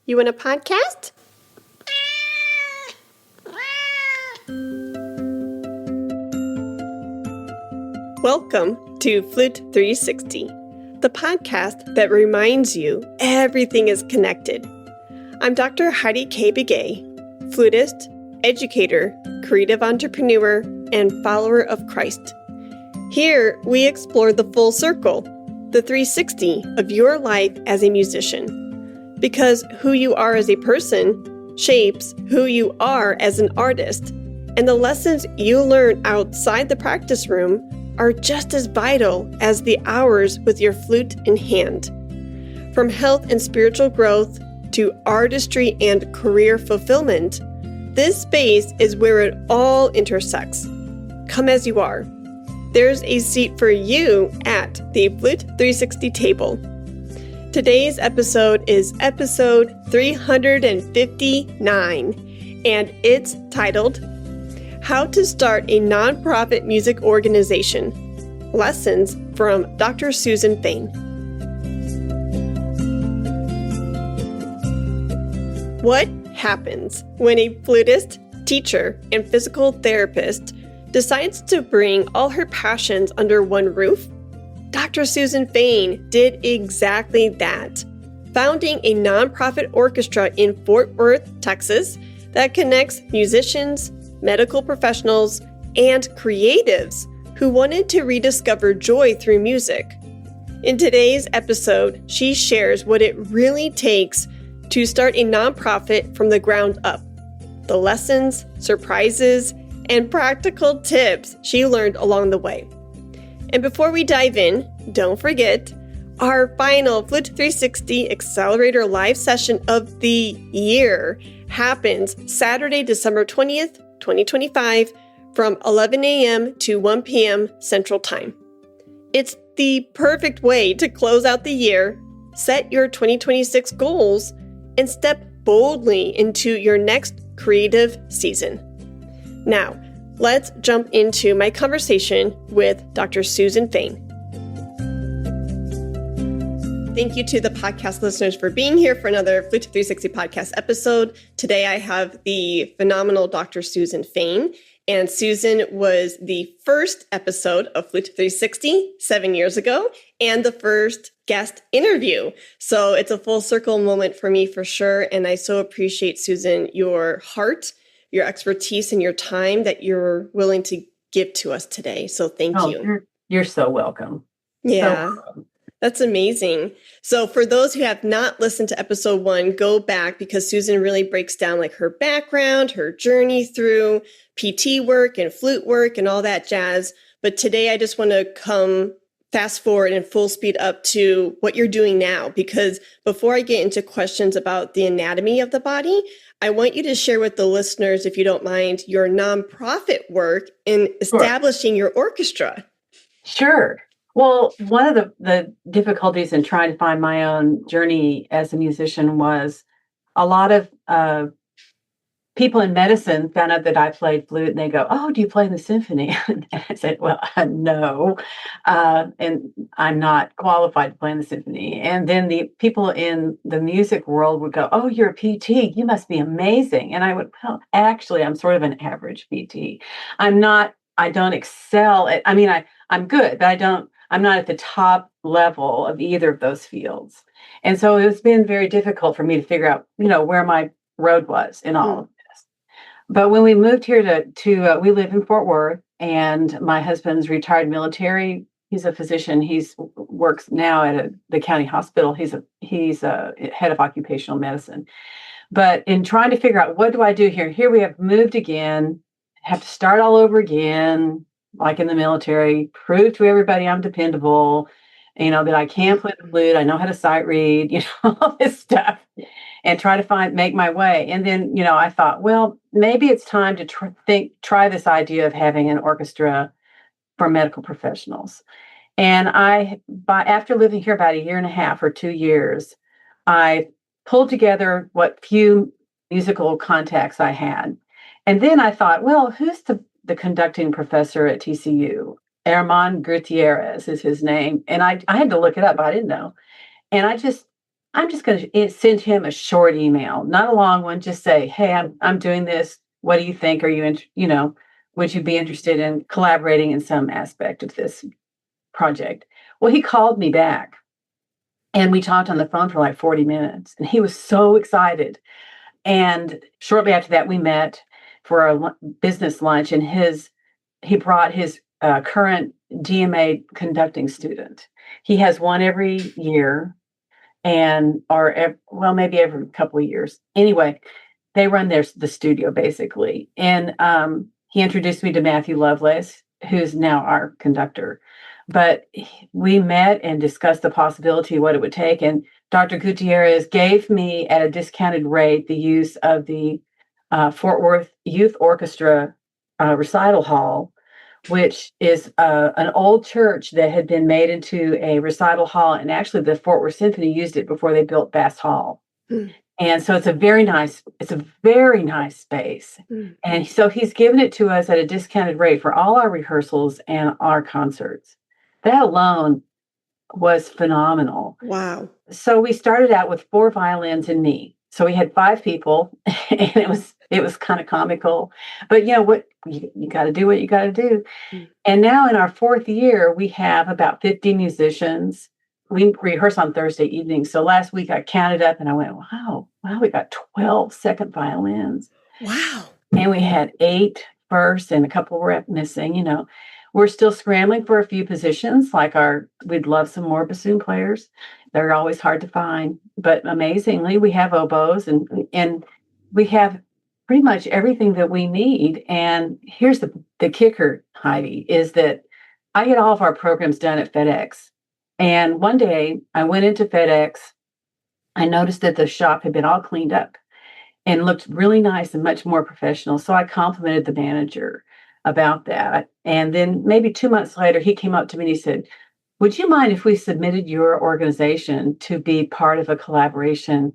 You want a podcast? Welcome to Flute 360, the podcast that reminds you everything is connected. I'm Dr. Heidi K. Begay, flutist, educator, creative entrepreneur, and follower of Christ. Here, we explore the full circle, the 360 of your life as a musician. Because who you are as a person shapes who you are as an artist, and the lessons you learn outside the practice room are just as vital as the hours with your flute in hand. From health and spiritual growth to artistry and career fulfillment, this space is where it all intersects. Come as you are. There's a seat for you at the Flute 360 table. Today's episode is episode 359, and it's titled, How to Start a Nonprofit Music Organization. Lessons from Dr. Susan Fain. What happens when a flutist, teacher, and physical therapist decides to bring all her passions under one roof? Dr. Susan Fain did exactly that, founding a nonprofit orchestra in Fort Worth, Texas, that connects musicians, medical professionals, and creatives who wanted to rediscover joy through music. In today's episode, she shares what it really takes to start a nonprofit from the ground up, the lessons, surprises, and practical tips she learned along the way. And before we dive in, don't forget, our final Flute 360 Accelerator live session of the year happens Saturday, December 20th, 2025, from 11 a.m. to 1 p.m. Central Time. It's the perfect way to close out the year, set your 2026 goals, and step boldly into your next creative season. Now, let's jump into my conversation with Dr. Susan Fain. Thank you to the podcast listeners for being here for another Flute 360 podcast episode. Today I have the phenomenal Dr. Susan Fain, and Susan was the first episode of Flute 360 7 years ago and the first guest interview. So it's a full circle moment for me for sure, and I so appreciate, Susan, your heart, your expertise, and your time that you're willing to give to us today. So thank you. You're so welcome. Yeah, that's amazing. So for those who have not listened to episode 1, go back because Susan really breaks down like her background, her journey through PT work and flute work and all that jazz. But today I just want to come fast forward and full speed up to what you're doing now, because before I get into questions about the anatomy of the body, I want you to share with the listeners, if you don't mind, your nonprofit work in establishing your orchestra. Sure. Well, one of the difficulties in trying to find my own journey as a musician was a lot of people in medicine found out that I played flute, and they go, "Oh, do you play in the symphony?" And I said, "Well, no, and I'm not qualified to play in the symphony." And then the people in the music world would go, "Oh, you're a PT. You must be amazing." And I would, "Well, actually, I'm sort of an average PT. I'm not. I don't excel at. I mean, I'm good, but I'm not at the top level of either of those fields." And so it's been very difficult for me to figure out, where my road was in all of this. But when we moved here to we live in Fort Worth, and my husband's retired military. He's a physician. He's works now at the county hospital. He's a head of occupational medicine. But in trying to figure out what do I do here we have moved again, have to start all over again, like in the military, prove to everybody I'm dependable, that I can play the flute, I know how to sight read, all this stuff, and try to make my way. And then, I thought, well, maybe it's time to try this idea of having an orchestra for medical professionals. And after living here about 1.5 years or 2 years, I pulled together what few musical contacts I had. And then I thought, well, who's the conducting professor at TCU? Herman Gutierrez is his name. And I had to look it up. I didn't know. And I'm just going to send him a short email, not a long one. Just say, hey, I'm doing this. What do you think? Are you, would you be interested in collaborating in some aspect of this project? Well, he called me back and we talked on the phone for like 40 minutes and he was so excited. And shortly after that, we met for a business lunch and he brought his current DMA conducting student. He has one every year maybe every couple of years. Anyway, they run the studio basically. And he introduced me to Matthew Lovelace, who's now our conductor. But we met and discussed the possibility of what it would take. And Dr. Gutierrez gave me at a discounted rate the use of the Fort Worth Youth Orchestra recital hall, which is an old church that had been made into a recital hall. And actually the Fort Worth Symphony used it before they built Bass Hall. Mm. And so it's a very nice space. Mm. And so he's given it to us at a discounted rate for all our rehearsals and our concerts. That alone was phenomenal. Wow. So we started out with 4 violins and me. So we had 5 people and it was kind of comical, but what you got to do what you got to do. Mm. And now in our 4th year, we have about 50 musicians. We rehearse on Thursday evenings. So last week I counted up and I went, wow, we got 12 second violins. Wow. And we had 8 first and a couple were missing, We're still scrambling for a few positions, we'd love some more bassoon players. They're always hard to find, but amazingly, we have oboes and we have pretty much everything that we need. And here's the kicker, Heidi, is that I get all of our programs done at FedEx. And one day I went into FedEx. I noticed that the shop had been all cleaned up and looked really nice and much more professional. So I complimented the manager about that. And then maybe 2 months later, he came up to me and he said, would you mind if we submitted your organization to be part of a collaboration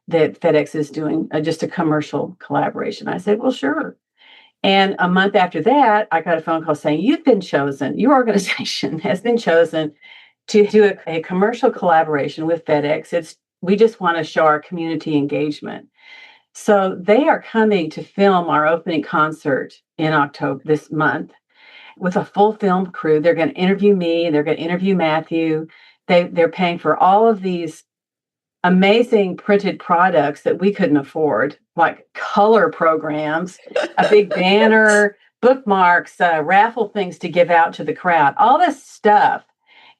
that FedEx is doing, just a commercial collaboration? I said, well, sure. And a month after that, I got a phone call saying, your organization has been chosen to do a commercial collaboration with FedEx. We just want to show our community engagement. So they are coming to film our opening concert in October this month with a full film crew. They're going to interview me. They're going to interview Matthew. They're paying for all of these amazing printed products that we couldn't afford, like color programs, a big banner, bookmarks, raffle things to give out to the crowd, all this stuff.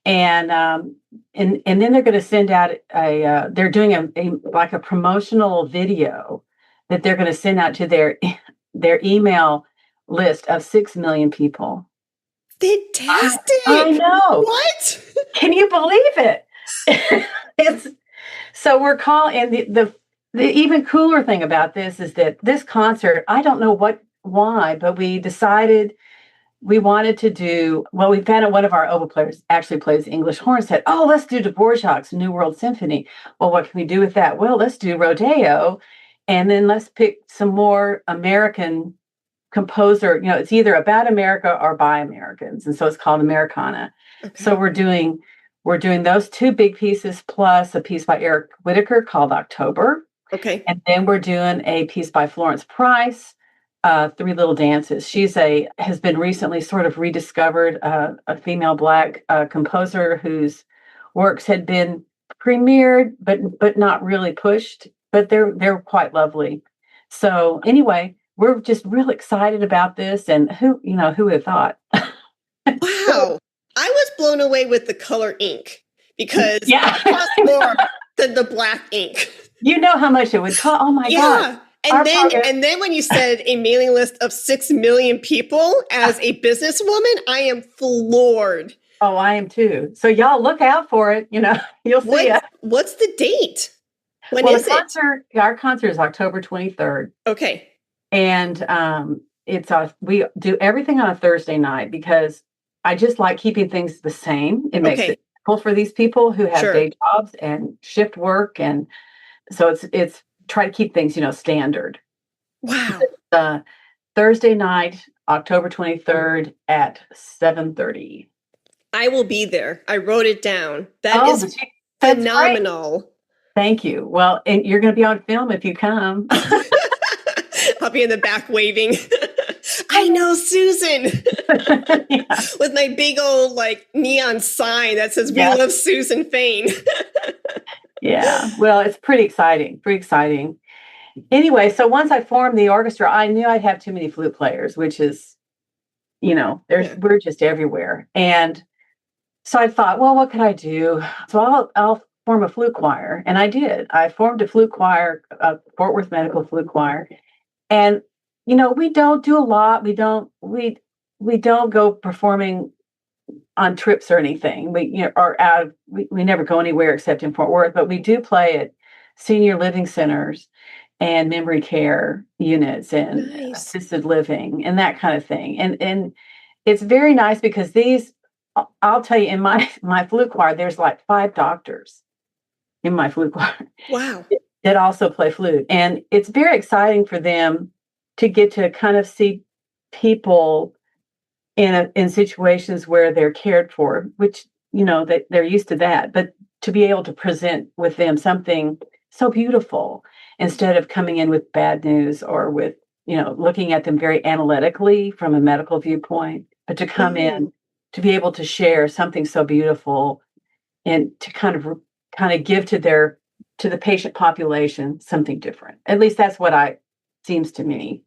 And then they're going to send out they're doing a promotional video that they're going to send out to their email list of 6 million people. Fantastic! I know. What? Can you believe it? So we're calling, and the even cooler thing about this is that this concert, I don't know why, but we decided we wanted to do, we found out one of our oboe players actually plays English horn, said, oh, let's do Dvorak's New World Symphony. Well, what can we do with that? Well, let's do Rodeo, and then let's pick some more American composer. It's either about America or by Americans, and so it's called Americana. Okay. So we're doing those 2 big pieces plus a piece by Eric Whitaker called October. Okay. And then we're doing a piece by Florence Price, 3 Little Dances. She's has been recently sort of rediscovered, a female Black composer whose works had been premiered, but not really pushed. But they're quite lovely. So anyway, we're just real excited about this. And who would have thought? Wow. I was blown away with the color ink because it cost more than the black ink. You know how much it would cost. Oh my God. And then when you said a mailing list of 6 million people as a businesswoman, I am floored. Oh, I am too. So y'all look out for it. You'll see it. What's the date? When is it? Our concert is October 23rd. Okay. And we do everything on a Thursday night because I just like keeping things the same. It makes it cool for these people who have day jobs and shift work. And so it's try to keep things, standard. Wow. Thursday night, October 23rd at 7:30. I will be there. I wrote it down. That is phenomenal. Thank you. Well, and you're going to be on film if you come. I'll be in the back waving. I know Susan Yeah. with my big old like neon sign that says "We Yeah. love Susan Fain." Yeah. Well, it's pretty exciting. Pretty exciting. Anyway, so once I formed the orchestra, I knew I'd have too many flute players, which is, Yeah. we're just everywhere. And so I thought, well, what could I do? So I'll form a flute choir, and I did. I formed a flute choir, Fort Worth Medical Flute Choir, and we don't do a lot. We don't go performing on trips or anything. We never go anywhere except in Fort Worth, but we do play at senior living centers and memory care units and Nice. assisted living and that kind of thing. And it's very nice because I'll tell you, in my flute choir, there's like 5 doctors in my flute choir Wow. that also play flute. And it's very exciting for them to get to kind of see people in situations where they're cared for, which, they're used to that, but to be able to present with them something so beautiful instead of coming in with bad news or with, looking at them very analytically from a medical viewpoint, but to come in to be able to share something so beautiful and to kind of give to the patient population something different. At least that's what seems to me.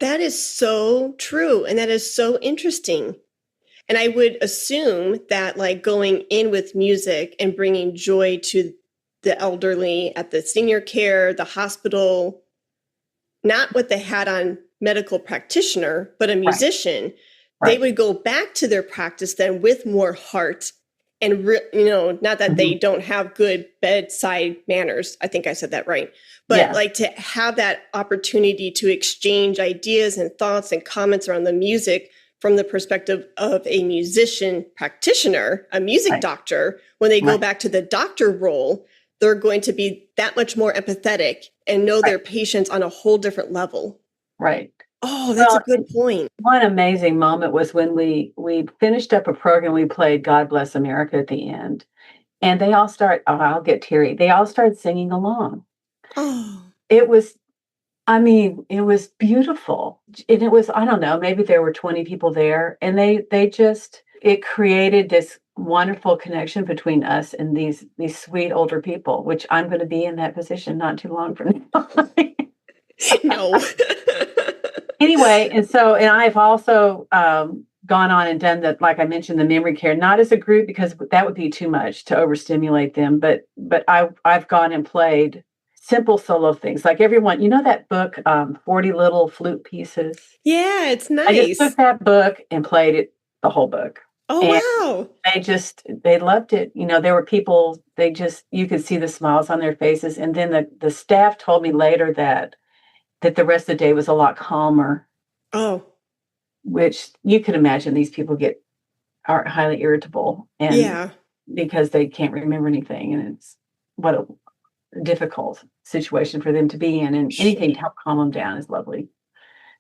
That is so true. And that is so interesting. And I would assume that like going in with music and bringing joy to the elderly at the senior care, the hospital, not with the hat on medical practitioner, but a musician, they would go back to their practice then with more heart and, not that they don't have good bedside manners. I think I said that right. But like to have that opportunity to exchange ideas and thoughts and comments around the music from the perspective of a musician practitioner, a music doctor, when they go back to the doctor role, they're going to be that much more empathetic and know their patients on a whole different level. Right. Oh, that's a good point. One amazing moment was when we finished up a program. We played God Bless America at the end. And they all I'll get teary. They all started singing along. Oh. It was beautiful. And it was, I don't know, maybe there were 20 people there. And it created this wonderful connection between us and these sweet older people, which I'm going to be in that position not too long from now. No. Anyway, and I've also gone on and done that, like I mentioned, the memory care, not as a group because that would be too much to overstimulate them, but I've gone and played simple solo things. Like everyone, that book, 40 Little Flute Pieces? Yeah, it's nice. I just took that book and played it, the whole book. Oh, and wow. They loved it. There were people, you could see the smiles on their faces. And then the staff told me later that the rest of the day was a lot calmer. Oh. Which you can imagine these people are highly irritable and because they can't remember anything. And it's what a difficult situation for them to be in. And anything to help calm them down is lovely.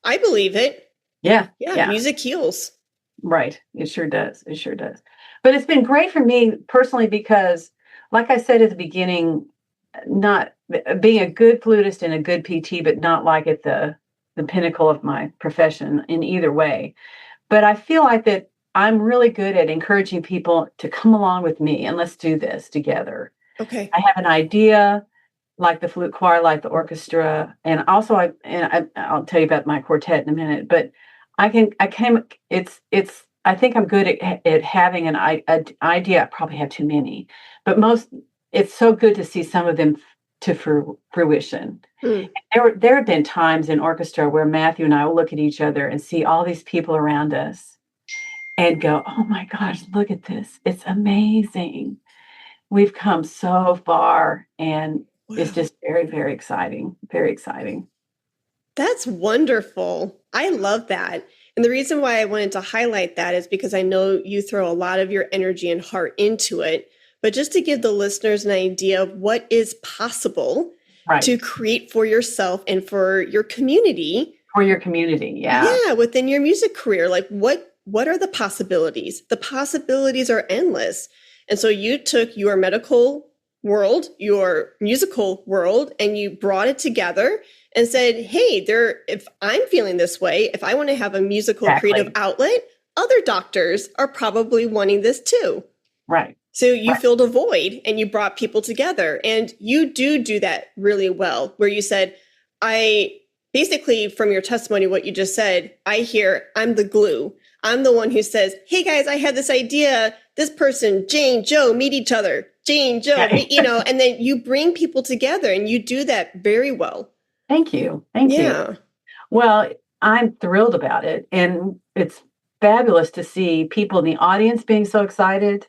I believe it. Yeah. Music heals. Right. It sure does. It sure does. But it's been great for me personally because, like I said at the beginning, not being a good flutist and a good PT, but not like at the pinnacle of my profession in either way. But I feel like that I'm really good at encouraging people to come along with me and let's do this together. Okay. I have an idea, like the flute choir, like the orchestra, and also I'll tell you about my quartet in a minute. But I think I'm good at having an idea. I probably have too many, but it's so good to see some of them to fruition. There have been times in orchestra where Matthew and I will look at each other and see all these people around us and go, oh my gosh, look at this. It's amazing. We've come so far. And it's just very, very exciting. Very exciting. That's wonderful. I love that. And the reason why I wanted to highlight that is because I know you throw a lot of your energy and heart into it. But just to give the listeners an idea of what is possible to create for yourself and for your community. For your community, yeah. Yeah, within your music career. Like what are the possibilities? The possibilities are endless. And so you took your medical world, your musical world, and you brought it together and said, hey, if I'm feeling this way, if I want to have a musical creative outlet, other doctors are probably wanting this too. Right. So you filled a void and you brought people together, and you do that really well, where you said, basically from your testimony, what you just said, I hear I'm the glue. I'm the one who says, hey guys, I had this idea. This person, Jane, Joe, meet each other. Jane, Joe, meet, and then you bring people together, and you do that very well. Thank you. Thank you. Well, I'm thrilled about it. And it's fabulous to see people in the audience being so excited,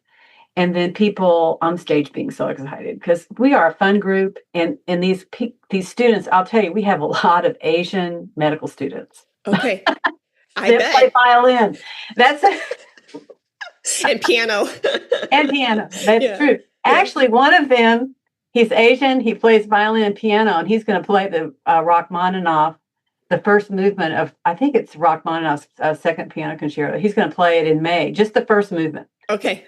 and then people on stage being so excited, because we are a fun group. And these students, I'll tell you, we have a lot of Asian medical students. Okay. I bet. Play violin. That's and piano. And piano. That's true. Actually, one of them, he's Asian. He plays violin and piano, and he's going to play the Rachmaninoff, the first movement of, I think it's Rachmaninoff's second piano concerto. He's going to play it in May, just the first movement. Okay.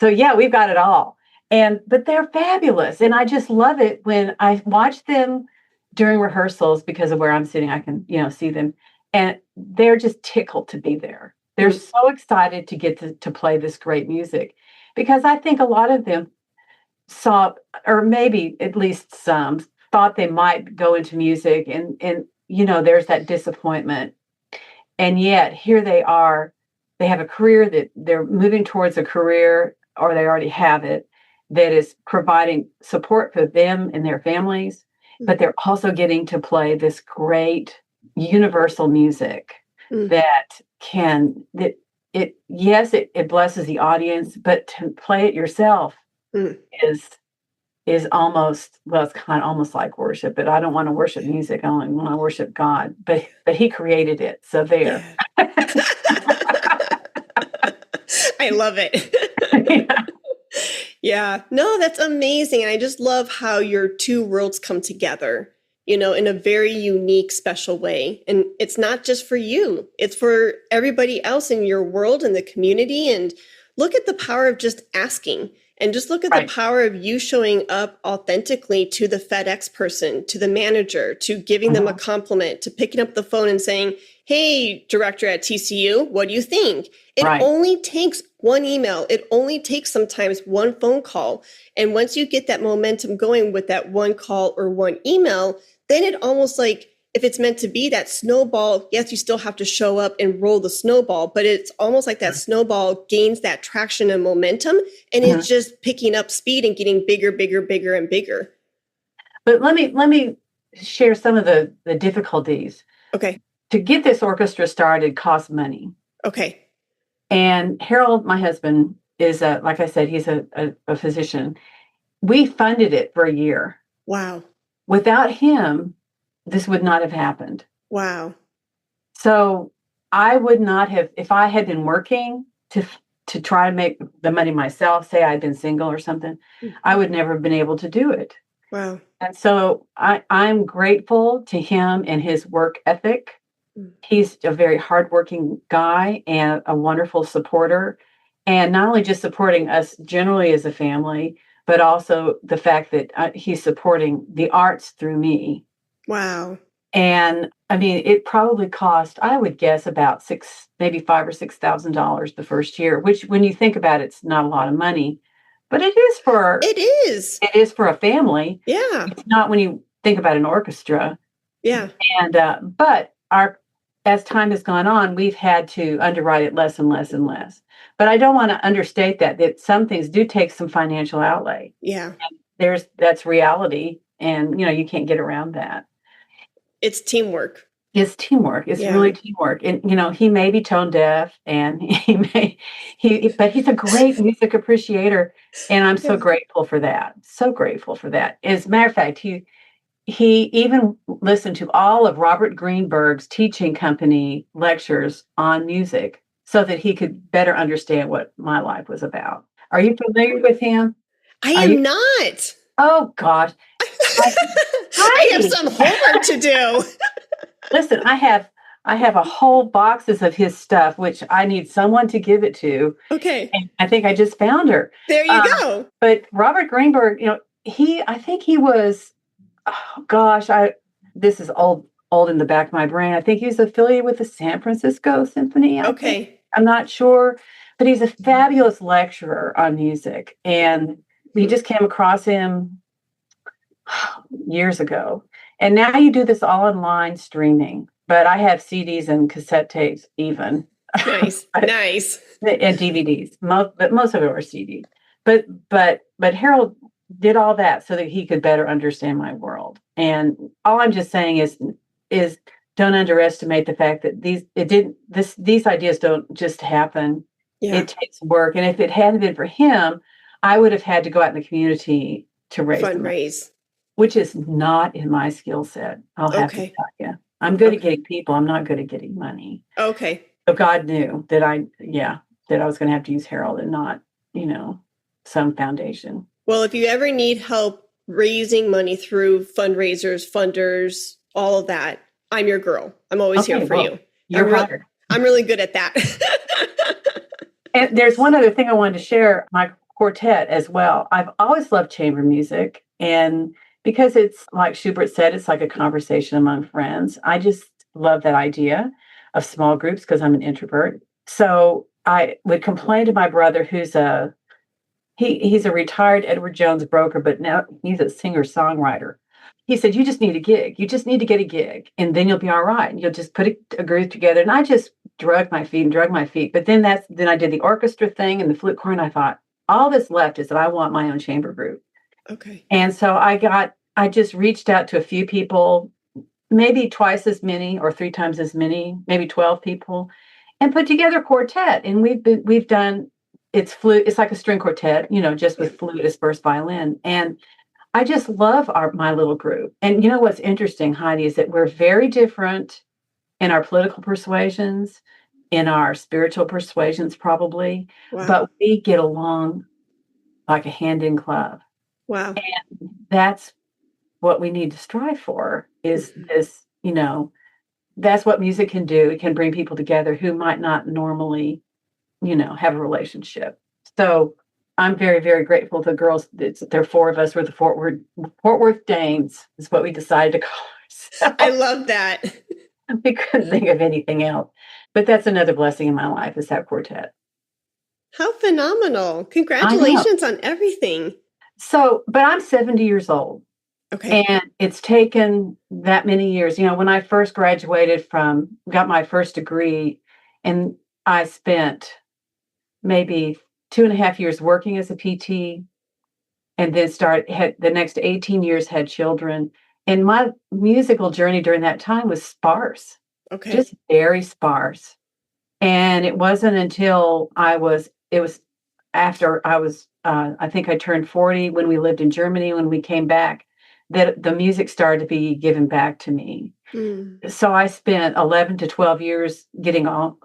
So yeah, we've got it all. But they're fabulous. And I just love it when I watch them during rehearsals, because of where I'm sitting, I can, see them. And they're just tickled to be there. They're so excited to get to play this great music, because I think a lot of them saw, or maybe at least some, thought they might go into music, and there's that disappointment. And yet here they are. They have a career, that they're moving towards a career, or they already have it, that is providing support for them and their families, but they're also getting to play this great universal music that it blesses the audience, but to play it yourself is almost, well, it's kind of almost like worship. But I don't want to worship music. I only want to worship God. But he created it. So there. I love it. Yeah. No, that's amazing. And I just love how your two worlds come together, in a very unique, special way. And it's not just for you. It's for everybody else in your world and the community. And look at the power of just asking. And just look at the power of you showing up authentically to the FedEx person, to the manager, to giving them a compliment, to picking up the phone and saying, hey, director at TCU, what do you think? It only takes one email. It only takes sometimes one phone call. And once you get that momentum going with that one call or one email, then it almost like, if it's meant to be that snowball, yes, you still have to show up and roll the snowball, but it's almost like that snowball gains that traction and momentum, and it's just picking up speed and getting bigger, bigger, bigger, and bigger. But let me share some of the difficulties. Okay. To get this orchestra started costs money. Okay. And Harold, my husband, is like I said, he's a physician. We funded it for a year. Wow. Without him, this would not have happened. Wow. So I would not have, if I had been working to try to make the money myself, say I'd been single or something, I would never have been able to do it. Wow. And so I'm grateful to him and his work ethic. He's a very hardworking guy and a wonderful supporter. And not only just supporting us generally as a family, but also the fact that he's supporting the arts through me. Wow. And I mean, it probably cost, I would guess, about maybe $5,000 or $6,000 the first year, which when you think about it, it's not a lot of money, but it is for a family. Yeah. It's not when you think about an orchestra. Yeah. And, but as time has gone on, we've had to underwrite it less and less and less. But I don't want to understate that some things do take some financial outlay. Yeah. That's reality. And, you can't get around that. It's teamwork. It's teamwork. It's really teamwork. And, he may be tone deaf, and but he's a great music appreciator. And I'm so grateful for that. So grateful for that. As a matter of fact, he even listened to all of Robert Greenberg's teaching company lectures on music so that he could better understand what my life was about. Are you familiar with him? I am not. Oh, gosh. I have some homework to do. Listen, I have I have a whole boxes of his stuff, which I need someone to give it to. Okay. And I think I just found her. There you go. But Robert Greenberg, I think he was, oh gosh, this is old in the back of my brain. I think he was affiliated with the San Francisco Symphony. Okay. I'm not sure, but he's a fabulous lecturer on music. And we just came across him years ago. And now you do this all online streaming, but I have CDs and cassette tapes even. Nice. Nice. And DVDs. But most of it were CDs. But Harold did all that so that he could better understand my world. And all I'm just saying is don't underestimate the fact that these ideas don't just happen. Yeah. It takes work. And if it hadn't been for him, I would have had to go out in the community to fundraise, which is not in my skill set. I'll have to tell you. I'm good at getting people. I'm not good at getting money. Okay. So God knew that I was going to have to use Harold and not, some foundation. Well, if you ever need help raising money through fundraisers, funders, all of that, I'm your girl. I'm always here for you. You're hired. I'm really good at that. And there's one other thing I wanted to share, my quartet as well. I've always loved chamber music. And because it's like Schubert said, it's like a conversation among friends. I just love that idea of small groups because I'm an introvert. So I would complain to my brother, who's he's a retired Edward Jones broker, but now he's a singer-songwriter. He said, you just need a gig. You just need to get a gig, and then you'll be all right. And you'll just put a group together. And I just drug my feet. But then I did the orchestra thing and the flute corps, and I thought, all that's left is that I want my own chamber group. Okay. And so I just reached out to a few people, maybe twice as many or 3 times as many, maybe 12 people, and put together a quartet. And we've done, it's flute, it's like a string quartet, just with flute as first violin. And I just love my little group. And what's interesting, Heidi, is that we're very different in our political persuasions, in our spiritual persuasions, probably, but we get along like a hand in glove. Wow. And that's what we need to strive for is this, that's what music can do. It can bring people together who might not normally, have a relationship. So I'm very, very grateful to the girls. There are 4 of us. We're the Fort Worth Dames is what we decided to call ourselves. I love that. We couldn't think of anything else. But that's another blessing in my life is that quartet. How phenomenal. Congratulations on everything. So, but I'm 70 years old. Okay. And it's taken that many years. When I first got my first degree, and I spent maybe 2.5 years working as a PT, and then the next 18 years had children. And my musical journey during that time was sparse. Okay. Just very sparse. And it wasn't until after I was, I think I turned 40 when we lived in Germany, when we came back, that the music started to be given back to me. So I spent 11 to 12 years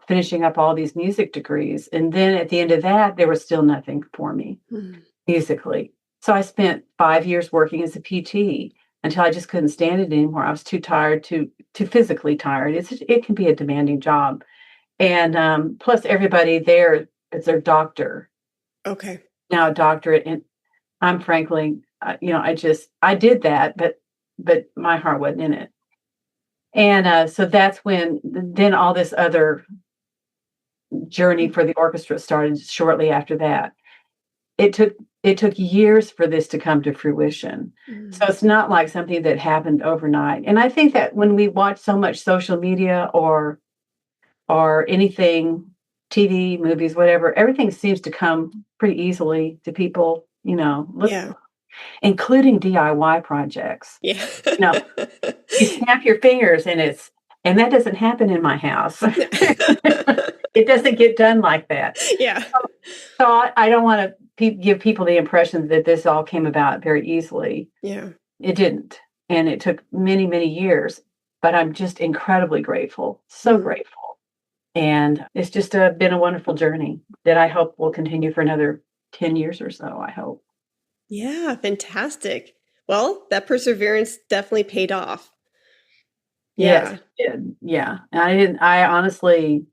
finishing up all these music degrees. And then at the end of that, there was still nothing for me musically. So I spent 5 years working as a PT until I just couldn't stand it anymore. I was too tired, too physically tired. It can be a demanding job. And plus everybody there is their doctor. Okay. Now a doctorate. And I'm frankly, I did that, but my heart wasn't in it. And so that's when then all this other journey for the orchestra started shortly after that. It took years for this to come to fruition. So it's not like something that happened overnight. And I think that when we watch so much social media or anything, TV, movies, whatever, everything seems to come pretty easily to people, including DIY projects. Yeah. You snap your fingers and that doesn't happen in my house. It doesn't get done like that. Yeah. So I don't want to give people the impression that this all came about very easily. Yeah. It didn't. And it took many, many years, but I'm just incredibly grateful. So grateful. And it's just been a wonderful journey that I hope will continue for another 10 years or so, I hope. Yeah, fantastic. Well, that perseverance definitely paid off. Yes, Yeah. it did. Yeah. And I honestly,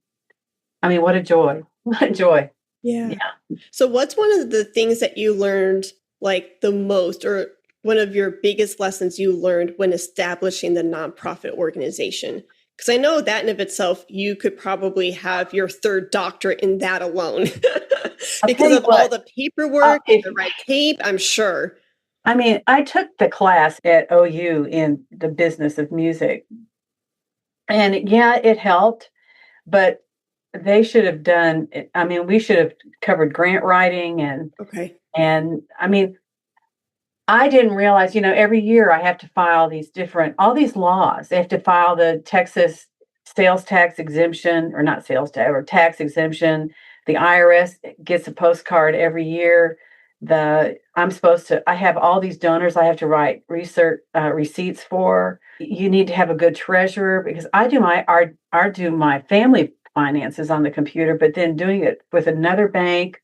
I mean, what a joy. What a joy. Yeah. Yeah. So what's one of the things that you learned like the most, or one of your biggest lessons you learned when establishing the nonprofit organization? Because I know that in of itself, you could probably have your third doctorate in that alone I'll tell because you of all what, the paperwork, if the red tape, I'm sure. I mean, I took the class at OU in the business of music, and yeah, it helped, but they should have done I mean, we should have covered grant writing Okay. and I mean, I didn't realize, every year I have to file all these laws. They have to file the Texas sales tax exemption, or not sales tax, or tax exemption. The IRS gets a postcard every year. I have all these donors I have to write research receipts for. You need to have a good treasurer because I do my family finances on the computer, but then doing it with another bank,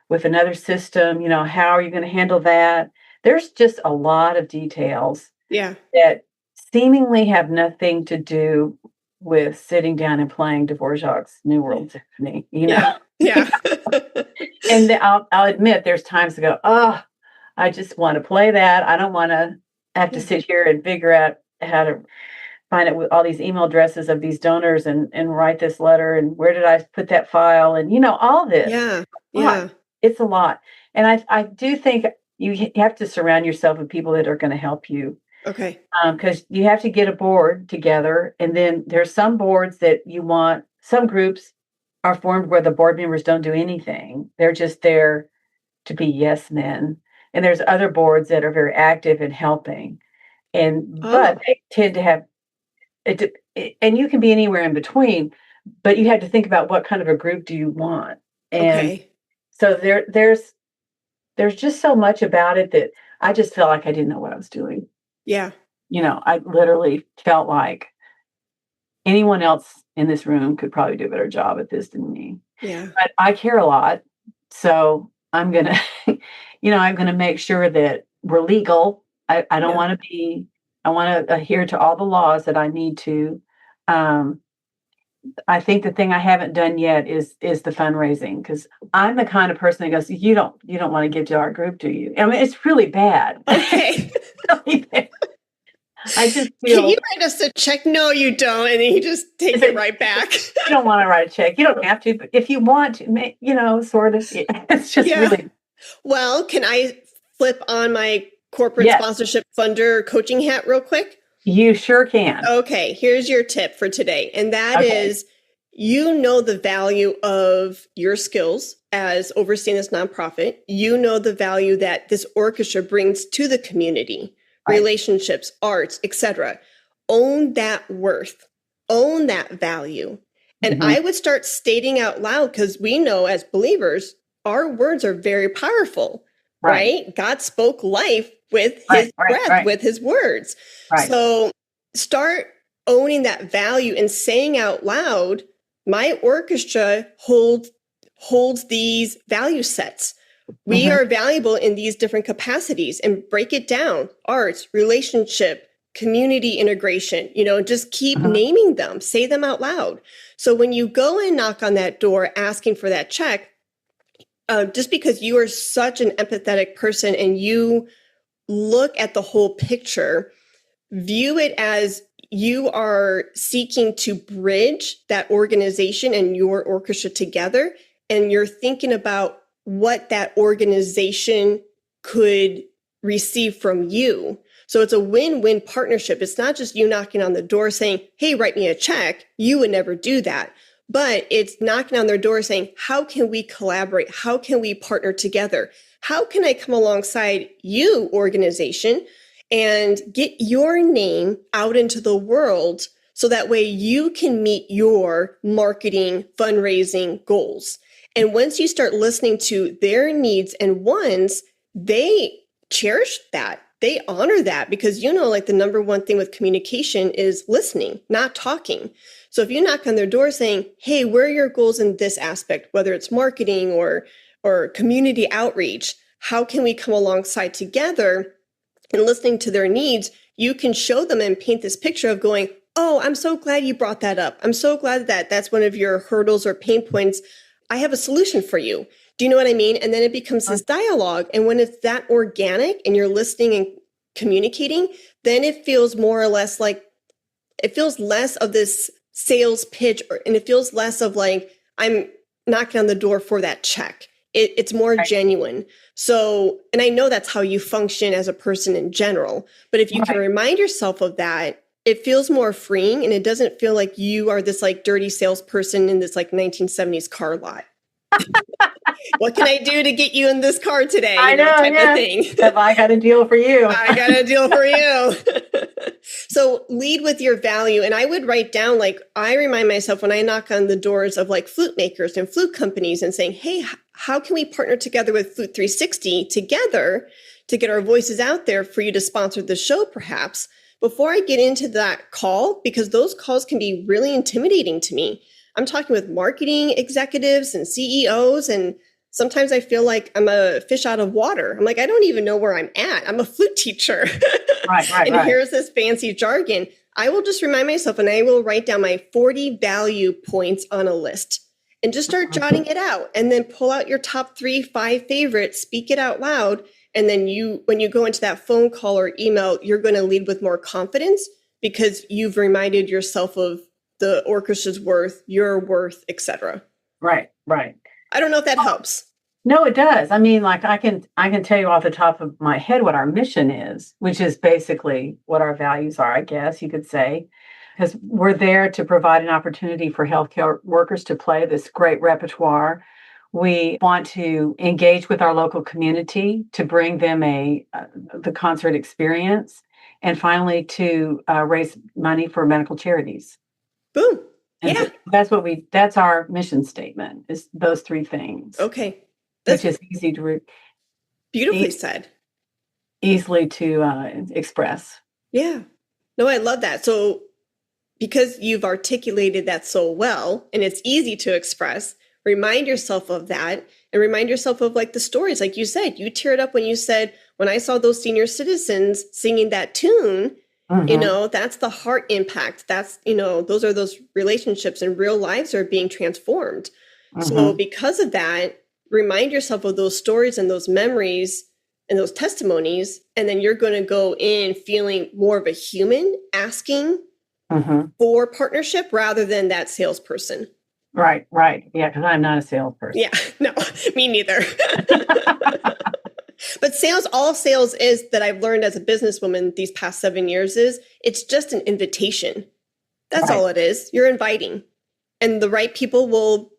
with another system, how are you going to handle that? There's just a lot of details Yeah. that seemingly have nothing to do with sitting down and playing Dvorak's New World Symphony, Yeah. Yeah. And I'll admit there's times to go, oh, I just want to play that. I don't want to have to Yeah. sit here and figure out how to find it with all these email addresses of these donors and write this letter and where did I put that file and all this. Yeah. Lot. Yeah. It's a lot. And I do think you have to surround yourself with people that are going to help you. Okay. Because you have to get a board together. And then there's some boards that some groups are formed where the board members don't do anything. They're just there to be yes men. And there's other boards that are very active in helping. But Oh, they tend to have and you can be anywhere in between, but you have to think about what kind of a group do you want. And okay. so there's just so much about it that I just felt like I didn't know what I was doing. Yeah. I literally felt like anyone else in this room could probably do a better job at this than me. Yeah. But I care a lot, so I'm gonna, I'm gonna make sure that we're legal. I don't Yeah. want to be. I want to adhere to all the laws that I need to. Um, I think the thing I haven't done yet is the fundraising because I'm the kind of person that goes, you don't want to give to our group, do you? I mean, it's really bad. Okay. Really bad. I just Can feel you write us a check? No, you don't. And then you just take it right back. you don't want to write a check. You don't have to, but if you want to, sort of. It's just Yeah. really. Well, can I flip on my corporate Yes, sponsorship funder coaching hat real quick? you sure can. Okay, here's your tip for today. And that Okay. is, you know the value of your skills as overseeing this nonprofit. You know the value that this orchestra brings to the community, Right. relationships, arts, etc. Own that worth, own that value. And Mhm. I would start stating out loud because we know as believers, our words are very powerful, Right. right? God spoke life with his Right. breath, Right. with his words. Right. So start owning that value and saying out loud, my orchestra holds these value sets. We Mhm. are valuable in these different capacities, and break it down: arts, relationship, community integration, just keep Mhm. naming them, say them out loud. So when you go and knock on that door asking for that check, just because you are such an empathetic person and you look at the whole picture, view it as you are seeking to bridge that organization and your orchestra together, and you're thinking about what that organization could receive from you. So it's a win-win partnership. It's not just you knocking on the door saying, hey, write me a check. You would never do that. But it's knocking on their door saying, how can we collaborate? How can we partner together? How can I come alongside you, organization, and get your name out into the world so that way you can meet your marketing, fundraising goals? And once you start listening to their needs and wants, they cherish that. They honor that because like the number one thing with communication is listening, not talking. So if you knock on their door saying, hey, where are your goals in this aspect, whether it's marketing or community outreach, how can we come alongside together? And listening to their needs, you can show them and paint this picture of going, Oh, I'm so glad you brought that up. I'm so glad that that's one of your hurdles or pain points. I have a solution for you. Do you know what I mean? And then it becomes this dialogue. And when it's that organic and you're listening and communicating, then it feels more or less like, it feels less of this sales pitch, and it feels less of like, I'm knocking on the door for that check. It's more genuine. So, and I know that's how you function as a person in general, but if you can remind yourself of that, it feels more freeing, and it doesn't feel like you are this like dirty salesperson in this like 1970s car lot. What can I do to get you in this car today? I know, type of thing. Have I got a deal for you? I got a deal for you. So lead with your value. And I would write down, like, I remind myself when I knock on the doors of like flute makers and flute companies and saying, hey, how can we partner together with Flute 360 together to get our voices out there for you to sponsor the show, perhaps? Before I get into that call, because those calls can be really intimidating to me. I'm talking with marketing executives and CEOs, and sometimes I feel like I'm a fish out of water. I'm like, I don't even know where I'm at. I'm a flute teacher. And here's this fancy jargon. I will just remind myself, and I will write down my 40 value points on a list and just start jotting it out, and then pull out your top 3, 5 favorites, speak it out loud. And then when you go into that phone call or email, you're going to lead with more confidence because you've reminded yourself of the orchestra's worth, your worth, etc. Right. I don't know if that helps. No, it does. I mean, like I can tell you off the top of my head what our mission is, which is basically what our values are, I guess you could say, because we're there to provide an opportunity for healthcare workers to play this great repertoire. We want to engage with our local community to bring them the concert experience, and finally to raise money for medical charities. Boom. And yeah. That's our mission statement, is those 3 things. Okay. Which is easy to beautifully said. Easily to express. Yeah. No, I love that. So because you've articulated that so well and it's easy to express, remind yourself of that, and remind yourself of like the stories. Like you said, you teared up when you said, when I saw those senior citizens singing that tune, that's the heart impact. That's, those are those relationships and real lives are being transformed. So because of that, remind yourself of those stories and those memories and those testimonies. And then you're going to go in feeling more of a human asking for partnership rather than that salesperson. Right. Yeah, because I'm not a salesperson. Yeah, no, me neither. But all sales is, that I've learned as a businesswoman these past 7 years, is it's just an invitation. That's all it is. You're inviting. And the right people will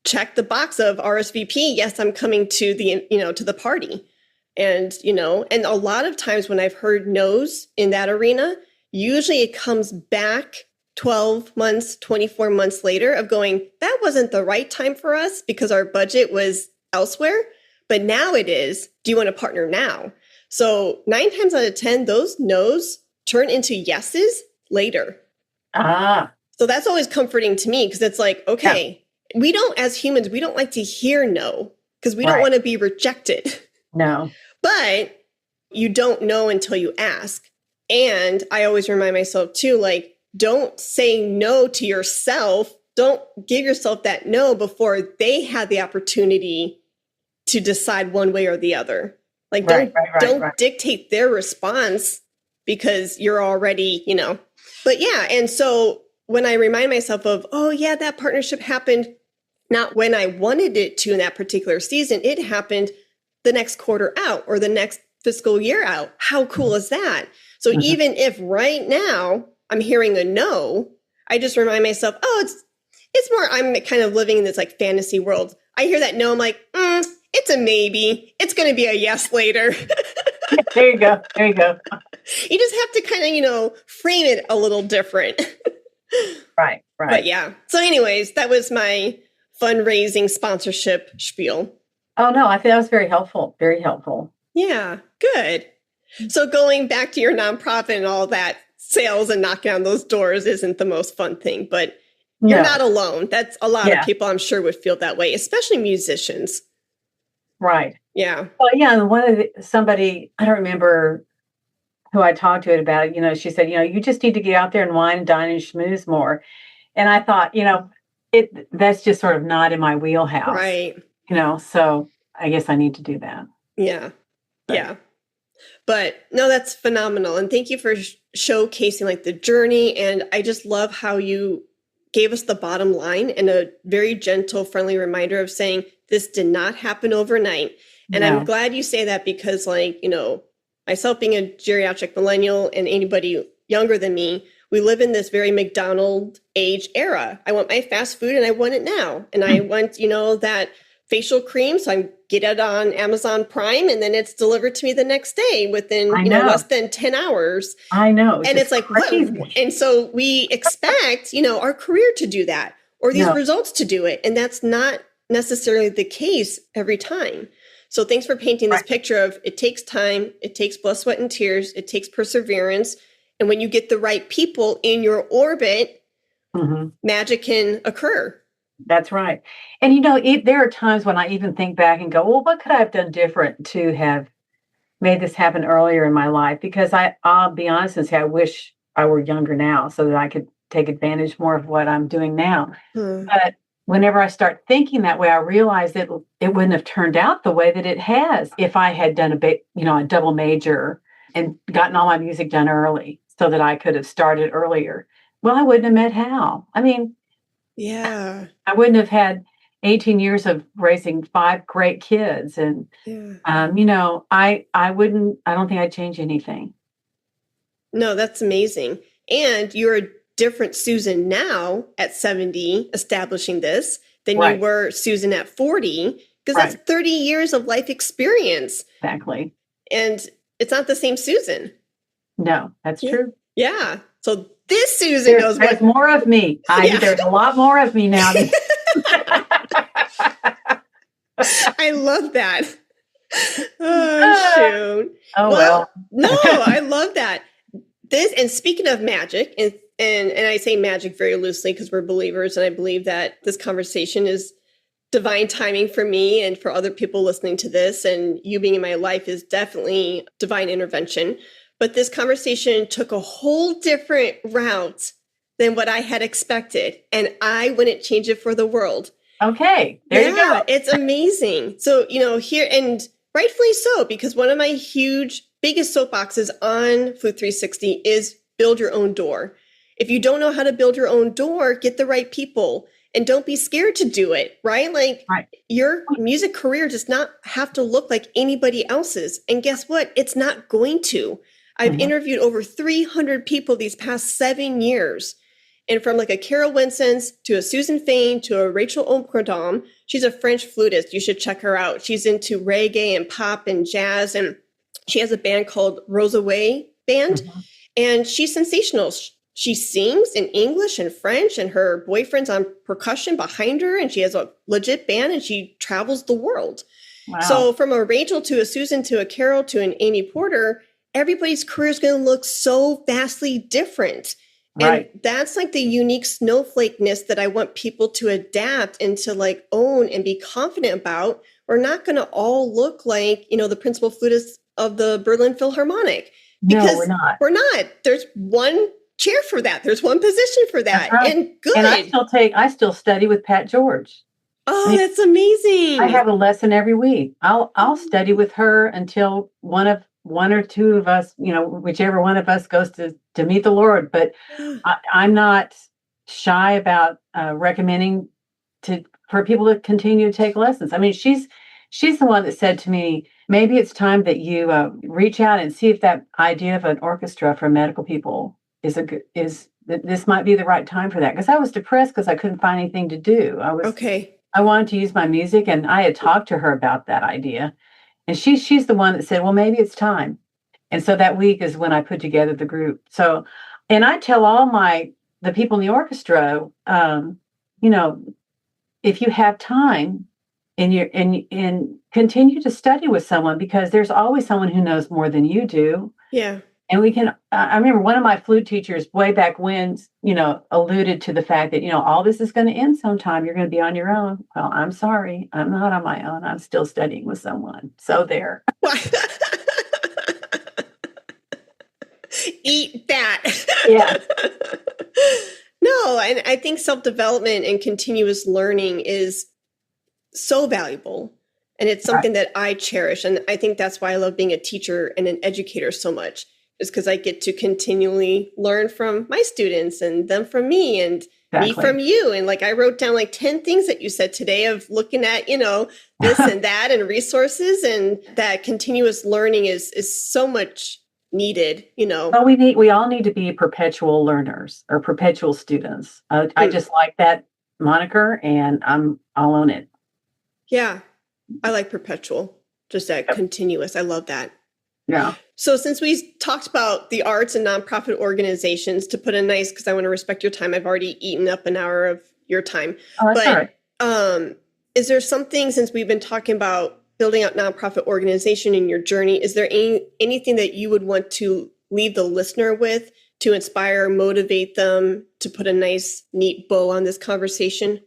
check the box of RSVP. Yes, I'm coming to the party. And a lot of times when I've heard no's in that arena, usually it comes back 12 months, 24 months later of going, that wasn't the right time for us because our budget was elsewhere. But now it is. Do you want to partner now? So 9 times out of 10, those no's turn into yeses later. So that's always comforting to me, because it's like, okay, we don't, as humans, we don't like to hear no because we don't want to be rejected. No. But you don't know until you ask. And I always remind myself too, like, don't say no to yourself. Don't give yourself that no before they had the opportunity to decide one way or the other. Like, don't dictate their response because you're already, But yeah, and so when I remind myself of, oh yeah, that partnership happened not when I wanted it to in that particular season, it happened the next quarter out or the next fiscal year out. How cool is that? So even if right now I'm hearing a no, I just remind myself, oh, it's more, I'm kind of living in this like fantasy world. I hear that no, I'm like, it's a maybe. It's going to be a yes later. There you go. You just have to kind of, frame it a little different. Right. But yeah. So anyways, that was my fundraising sponsorship spiel. Oh, no, I think that was very helpful. Very helpful. Yeah, good. So going back to your nonprofit and all that, sales and knocking on those doors isn't the most fun thing, but you're not alone. That's a lot of people, I'm sure, would feel that way, especially musicians. Right. Yeah. Well, yeah. Somebody, I don't remember who I talked to it about it, she said, you just need to get out there and wine and dine and schmooze more. And I thought, that's just sort of not in my wheelhouse, Right. So I guess I need to do that. Yeah. Yeah. But no, that's phenomenal. And thank you for showcasing like the journey. And I just love how you gave us the bottom line and a very gentle, friendly reminder of saying this did not happen overnight. And No. I'm glad you say that because myself being a geriatric millennial and anybody younger than me, we live in this very McDonald age era. I want my fast food and I want it now. And I want, that facial cream. So I get it on Amazon Prime and then it's delivered to me the next day within, less than 10 hours. I know. And it's like, what? And so we expect, our career to do that or these results to do it. And that's not necessarily the case every time. So thanks for painting this picture of it takes time, it takes blood, sweat, and tears, it takes perseverance. And when you get the right people in your orbit, magic can occur. That's right. And, there are times when I even think back and go, well, what could I have done different to have made this happen earlier in my life? Because I'll be honest and say, I wish I were younger now so that I could take advantage more of what I'm doing now. But whenever I start thinking that way, I realize that it wouldn't have turned out the way that it has if I had done a double major and gotten all my music done early so that I could have started earlier. Well, I wouldn't have met Hal. I mean, yeah, I wouldn't have had 18 years of raising 5 great kids. And, I don't think I'd change anything. No, that's amazing. And you're a different Susan now at 70, establishing this, than you were Susan at 40, because that's 30 years of life experience. Exactly. And it's not the same Susan. No, that's true. Yeah. So this Susan knows there's more of me. There's a lot more of me now. I love that. Oh, shoot. Oh, well. No, I love that. This, and speaking of magic, and I say magic very loosely because we're believers, and I believe that this conversation is divine timing for me and for other people listening to this, and you being in my life is definitely divine intervention. But this conversation took a whole different route than what I had expected, and I wouldn't change it for the world. Okay, there you go. It's amazing. So, here, and rightfully so, because one of my biggest soapboxes on Flute 360 is build your own door. If you don't know how to build your own door, get the right people and don't be scared to do it, right? Your music career does not have to look like anybody else's. And guess what? It's not going to. I've interviewed over 300 people these past 7 years. And from a Carol Winson's to a Susan Fain to a Rachel Omkrodam, she's a French flutist. You should check her out. She's into reggae and pop and jazz. And she has a band called Rosa Way Band. And she's sensational. She sings in English and French, and her boyfriend's on percussion behind her. And she has a legit band and she travels the world. Wow. So from a Rachel to a Susan to a Carol to an Amy Porter, everybody's career is going to look so vastly different. And that's the unique snowflakeness that I want people to adapt and to own and be confident about. We're not going to all look like, the principal flutist of the Berlin Philharmonic. Because no, we're not. We're not. There's one chair for that. There's one position for that. Right. And good. And I still study with Pat George. Oh, that's amazing. I have a lesson every week. I'll study with her until one or two of us, whichever one of us goes to meet the Lord. But I'm not shy about recommending for people to continue to take lessons. I mean, she's the one that said to me, maybe it's time that you reach out and see if that idea of an orchestra for medical people this might be the right time for that. Because I was depressed because I couldn't find anything to do. I wanted to use my music, and I had talked to her about that idea. And she's the one that said, well, maybe it's time. And so that week is when I put together the group. So, and I tell all the people in the orchestra, if you have time and continue to study with someone, because there's always someone who knows more than you do. Yeah. And we can, I remember one of my flute teachers way back when, alluded to the fact that, all this is going to end sometime. You're going to be on your own. Well, I'm sorry. I'm not on my own. I'm still studying with someone. So there. Eat that. Yeah. No, and I think self-development and continuous learning is so valuable. And it's something that I cherish. And I think that's why I love being a teacher and an educator so much, is because I get to continually learn from my students and them from me and me from you. And like I wrote down like 10 things that you said today of looking at, this and that and resources, and that continuous learning is so much needed, Well, we all need to be perpetual learners or perpetual students. I just like that moniker, and I'll own it. Yeah. I like perpetual, just that continuous. I love that. Yeah. So since we talked about the arts and nonprofit organizations, to put a nice, because I want to respect your time, I've already eaten up an hour of your time. Oh, that's all right. Is there something, since we've been talking about building out nonprofit organization in your journey, is there anything that you would want to leave the listener with to inspire, motivate them to put a nice, neat bow on this conversation?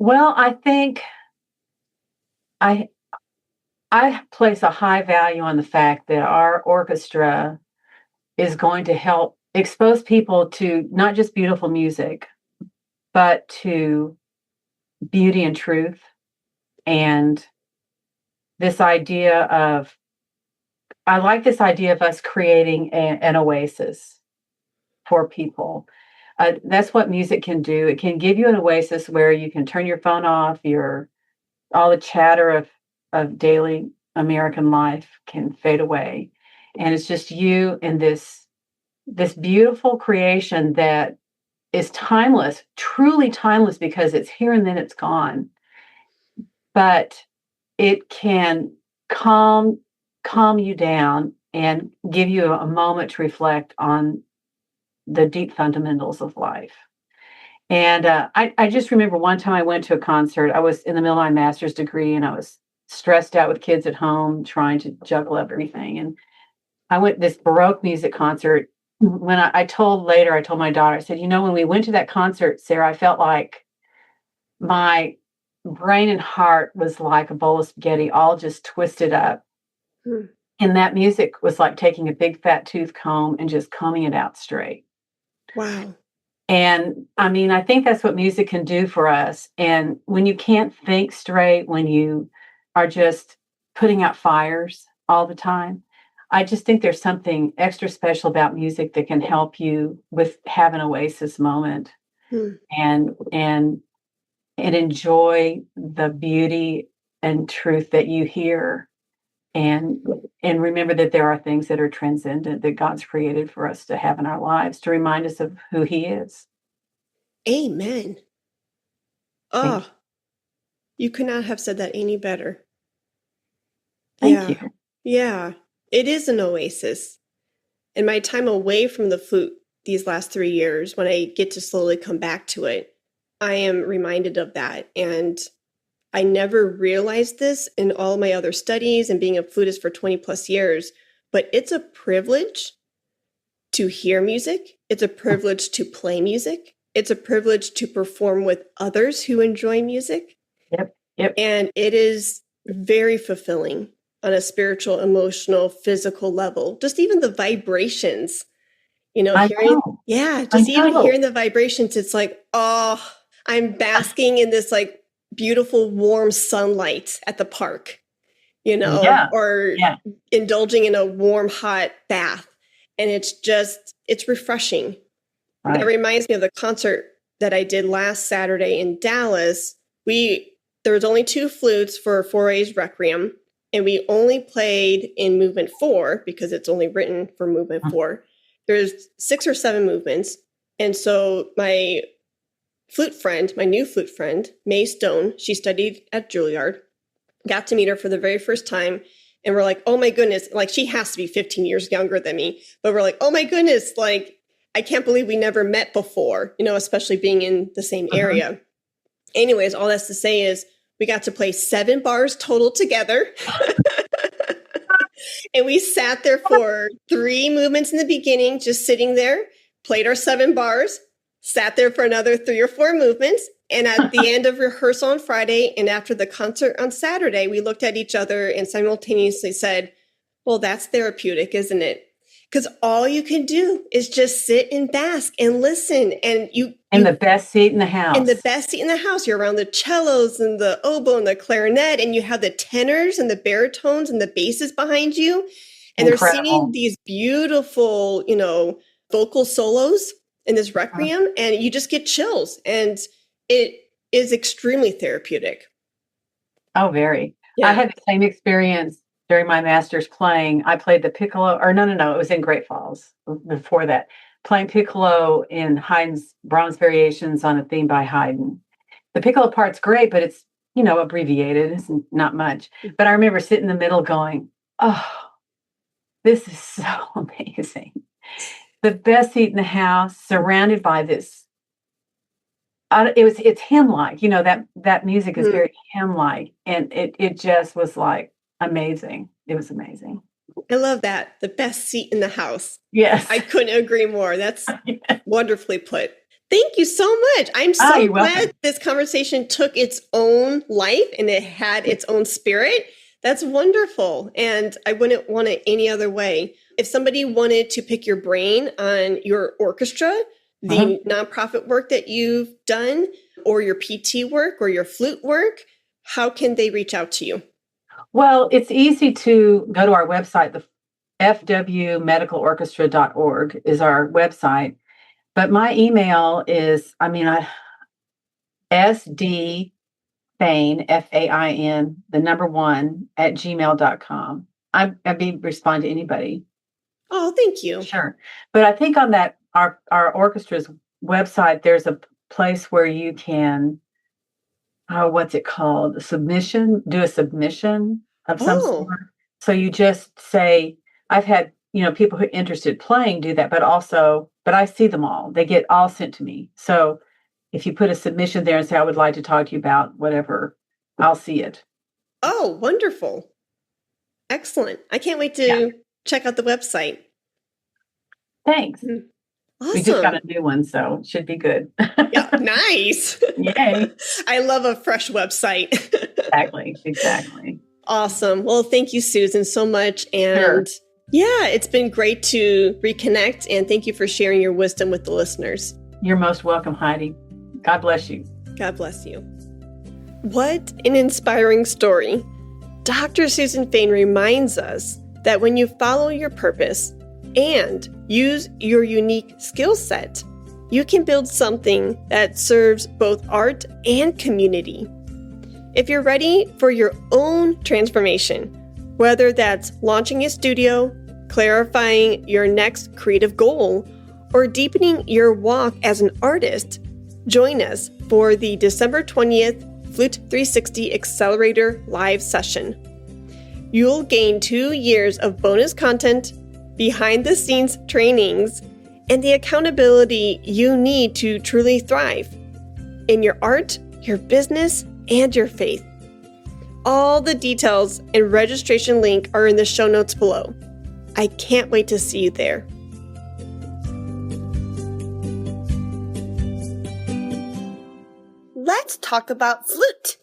Well, I think I place a high value on the fact that our orchestra is going to help expose people to not just beautiful music, but to beauty and truth. And I like this idea of us creating an oasis for people. That's what music can do. It can give you an oasis where you can turn your phone off, all the chatter of daily American life can fade away. And it's just you and this beautiful creation that is timeless, truly timeless, because it's here and then it's gone. But it can calm you down and give you a moment to reflect on the deep fundamentals of life. And I just remember one time I went to a concert. I was in the middle of my master's degree, and I was stressed out with kids at home trying to juggle everything. And I went to this Baroque music concert. When I told my daughter, I said, when we went to that concert, Sarah, I felt like my brain and heart was like a bowl of spaghetti, all just twisted up. And that music was like taking a big fat tooth comb and just combing it out straight. Wow. And I mean, I think that's what music can do for us. And when you can't think straight, when you are just putting out fires all the time, I just think there's something extra special about music that can help you with have an oasis moment and enjoy the beauty and truth that you hear. And remember that there are things that are transcendent that God's created for us to have in our lives to remind us of who He is. Amen. Oh, you could not have said that any better. Thank you. Yeah, it is an oasis. And my time away from the flute these last 3 years, when I get to slowly come back to it, I am reminded of that. And I never realized this in all my other studies and being a flutist for 20 plus years, but it's a privilege to hear music. It's a privilege to play music. It's a privilege to perform with others who enjoy music. Yep. And it is very fulfilling on a spiritual, emotional, physical level. Just even the vibrations, hearing the vibrations, it's like, oh, I'm basking in this like beautiful warm sunlight at the park, or indulging in a warm hot bath, and it's refreshing. Right. That reminds me of the concert that I did last Saturday in Dallas. There was only 2 flutes for Fauré's Requiem, and we only played in movement 4 because it's only written for movement 4. There's 6 or 7 movements, and so my new flute friend, May Stone, she studied at Juilliard, got to meet her for the very first time. And we're like, oh my goodness, like she has to be 15 years younger than me. But we're like, oh my goodness, like I can't believe we never met before, especially being in the same area. Anyways, all that's to say is we got to play 7 bars total together. And we sat there for 3 movements in the beginning, just sitting there, played our 7 bars, sat there for another 3 or 4 movements. And at the end of rehearsal on Friday and after the concert on Saturday, we looked at each other and simultaneously said, Well, that's therapeutic, isn't it? Because all you can do is just sit and bask and listen. And the best seat in the house. In the best seat in the house. You're around the cellos and the oboe and the clarinet, and you have the tenors and the baritones and the basses behind you. And they're singing these beautiful, vocal solos in this requiem, and you just get chills. And it is extremely therapeutic. Oh, very. Yeah. I had the same experience during my master's playing. I played the piccolo, or no, it was in Great Falls before that, playing piccolo in Haydn's Brahms Variations on a theme by Haydn. The piccolo part's great, but it's, abbreviated. It's not much. But I remember sitting in the middle going, oh, this is so amazing. The best seat in the house, surrounded by this. It's hymn-like, that music is very hymn-like, and it just was like amazing. It was amazing. I love that. The best seat in the house. Yes. I couldn't agree more. That's wonderfully put. Thank you so much. I'm so glad this conversation took its own life and it had its own spirit. That's wonderful. And I wouldn't want it any other way. If somebody wanted to pick your brain on your orchestra, the nonprofit work that you've done, or your PT work or your flute work, how can they reach out to you? Well, it's easy to go to our website. The fwmedicalorchestra.org is our website. But my email is, SD Fain, Fain, the number 1 at gmail.com. I'd respond to anybody. Oh, thank you. Sure. But I think on that, our orchestra's website, there's a place where you can, what's it called? Do a submission of some sort. So you just say, I've had, people who are interested playing do that, but I see them all. They get all sent to me. So if you put a submission there and say, I would like to talk to you about whatever, I'll see it. Oh, wonderful. Excellent. I can't wait to check out the website. Thanks. Awesome. We just got a new one, so it should be good. Yeah, nice. Yay. I love a fresh website. Exactly. Awesome. Well, thank you, Susan, so much. And it's been great to reconnect. And thank you for sharing your wisdom with the listeners. You're most welcome, Heidi. God bless you. God bless you. What an inspiring story. Dr. Susan Fain reminds us that when you follow your purpose and use your unique skill set, you can build something that serves both art and community. If you're ready for your own transformation, whether that's launching a studio, clarifying your next creative goal, or deepening your walk as an artist, join us for the December 20th Flute 360 Accelerator Live session. You'll gain 2 years of bonus content, behind-the-scenes trainings, and the accountability you need to truly thrive in your art, your business, and your faith. All the details and registration link are in the show notes below. I can't wait to see you there. Let's talk about flute.